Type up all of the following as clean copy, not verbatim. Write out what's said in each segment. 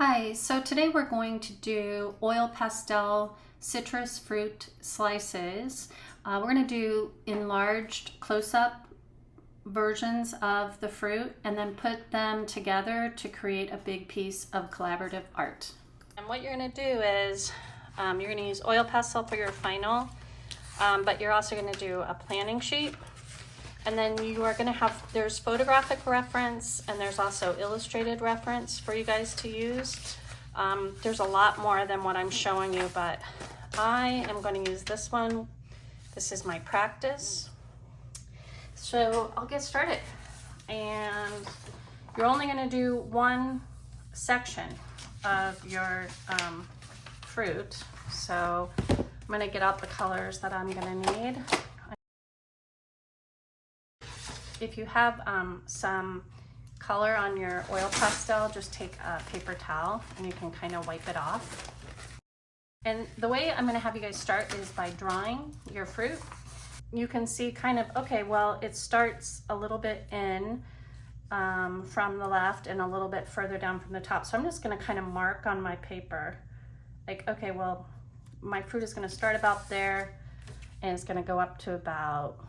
Hi, so today we're going to do oil pastel citrus fruit slices. We're going to do enlarged close-up versions of the fruit and then put them together to create a big piece of collaborative art. And what you're going to do is you're going to use oil pastel for your final, but you're also going to do a planning sheet. And then you are going to have, there's photographic reference and there's also illustrated reference for you guys to use. There's a lot more than what I'm showing you, but I am going to use this one. This is my practice. So I'll get started. And you're only going to do one section of your fruit. So I'm going to get out the colors that I'm going to need. If you have some color on your oil pastel, just take a paper towel and you can kind of wipe it off. And the way I'm going to have you guys start is by drawing your fruit. You can see kind of, okay, well, it starts a little bit in from the left and a little bit further down from the top. So I'm just going to kind of mark on my paper, like, okay, well, my fruit is going to start about there and it's going to go up to about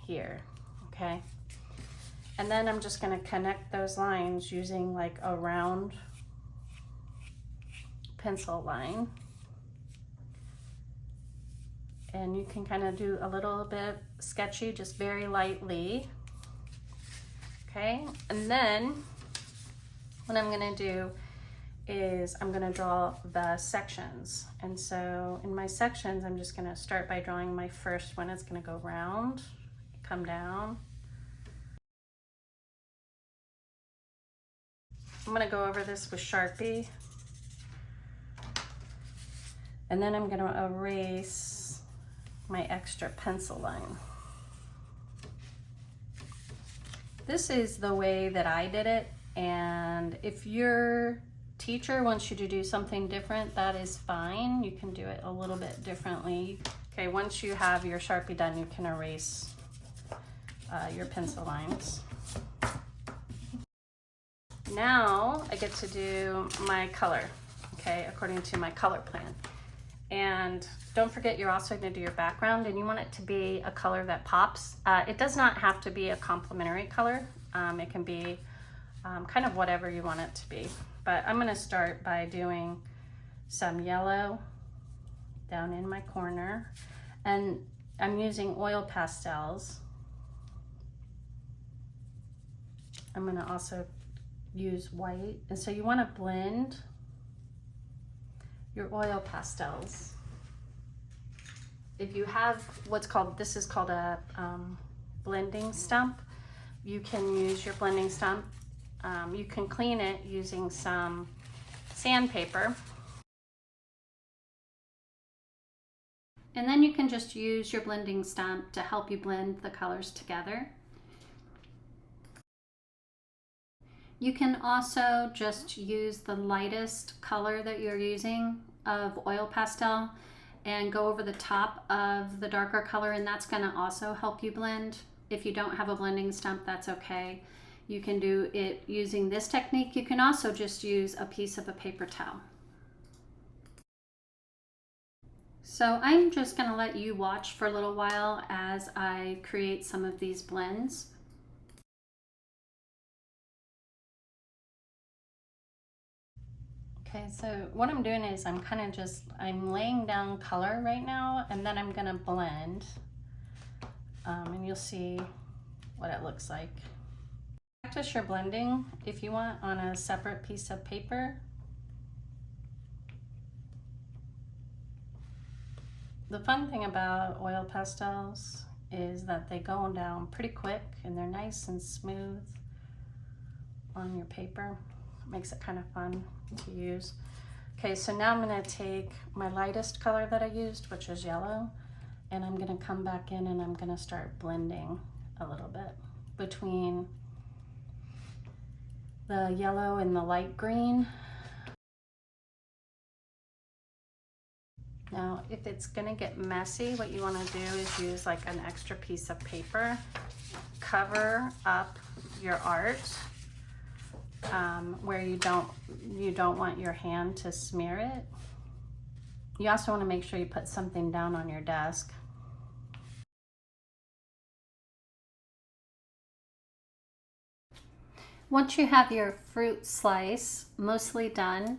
here, okay? And then I'm just going to connect those lines using like a round pencil line. And you can kind of do a little bit sketchy, just very lightly. Okay, and then what I'm going to do is I'm going to draw the sections. And so in my sections, I'm just going to start by drawing my first one. It's going to go round, come down. I'm going to go over this with Sharpie, and then I'm going to erase my extra pencil line. This is the way that I did it, and if your teacher wants you to do something different, that is fine. You can do it a little bit differently. Okay, once you have your Sharpie done, you can erase your pencil lines. Now I get to do my color, okay, according to my color plan. And don't forget, you're also going to do your background, and you want it to be a color that pops. It does not have to be a complementary color. It can be kind of whatever you want it to be. But I'm going to start by doing some yellow down in my corner. And I'm using oil pastels. I'm going to also use white, and so you want to blend your oil pastels. If you have what's called, this is called a blending stump, you can use your blending stump. You can clean it using some sandpaper, and then you can just use your blending stump to help you blend the colors together. You can also just use the lightest color that you're using of oil pastel and go over the top of the darker color, and that's going to also help you blend. If you don't have a blending stump, that's okay. You can do it using this technique. You can also just use a piece of a paper towel. So I'm just going to let you watch for a little while as I create some of these blends. Okay, so what I'm doing is I'm laying down color right now, and then I'm gonna blend, and you'll see what it looks like. Practice your blending if you want on a separate piece of paper. The fun thing about oil pastels is that they go down pretty quick and they're nice and smooth on your paper. Makes it kind of fun to use. Okay, so now I'm going to take my lightest color that I used, which is yellow, and I'm going to come back in and I'm going to start blending a little bit between the yellow and the light green. Now, if it's going to get messy, what you want to do is use like an extra piece of paper, cover up your art, where you don't want your hand to smear it. You also want to make sure you put something down on your desk. Once you have your fruit slice mostly done,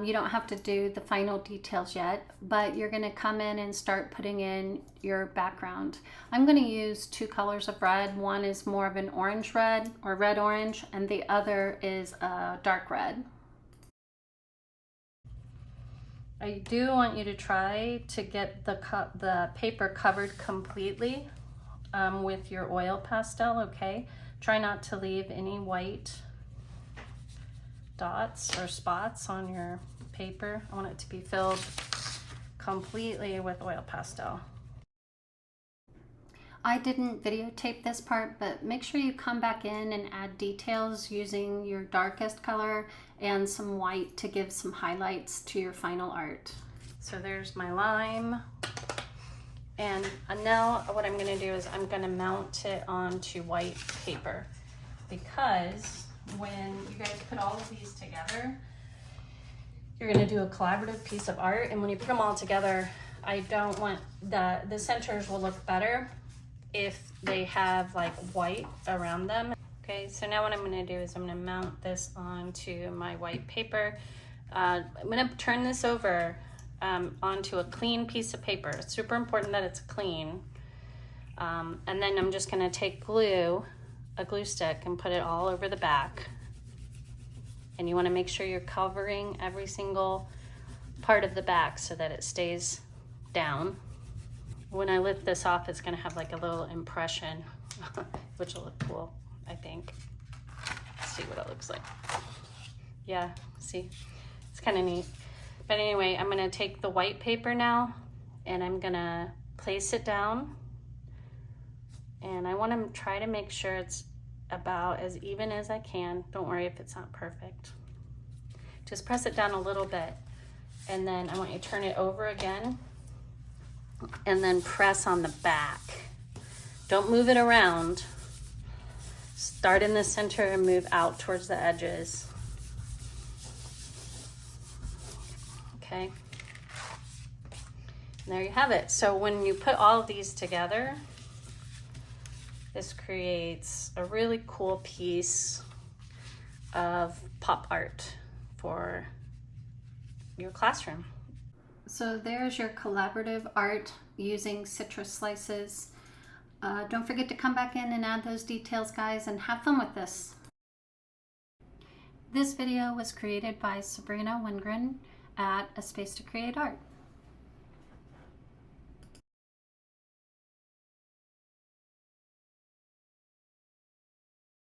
you don't have to do the final details yet, but you're going to come in and start putting in your background. I'm going to use two colors of red. One is more of an orange red or red orange, and the other is a dark red. I do want you to try to get the paper covered completely with your oil pastel, okay? Try not to leave any white dots or spots on your paper. I want it to be filled completely with oil pastel. I didn't videotape this part, but make sure you come back in and add details using your darkest color and some white to give some highlights to your final art. So there's my lime. And now what I'm going to do is I'm going to mount it onto white paper, because when you guys put all of these together, you're going to do a collaborative piece of art. And when you put them all together, I don't want the centers will look better if they have like white around them. Okay, so now what I'm going to do is I'm going to mount this onto my white paper. I'm going to turn this over onto a clean piece of paper. It's super important that it's clean. And then I'm just going to take a glue stick, and put it all over the back. And you want to make sure you're covering every single part of the back so that it stays down. When I lift this off, it's going to have like a little impression, which will look cool, I think. Let's see what it looks like. Yeah, see, it's kind of neat. But anyway, I'm going to take the white paper now, and I'm going to place it down. And I want to try to make sure it's about as even as I can. Don't worry if it's not perfect. Just press it down a little bit, and then I want you to turn it over again, and then press on the back. Don't move it around. Start in the center and move out towards the edges. Okay. And there you have it. So when you put all of these together, this creates a really cool piece of pop art for your classroom. So there's your collaborative art using citrus slices. Don't forget to come back in and add those details, guys, and have fun with this. This video was created by Sabrina Wingren at A Space to Create Art.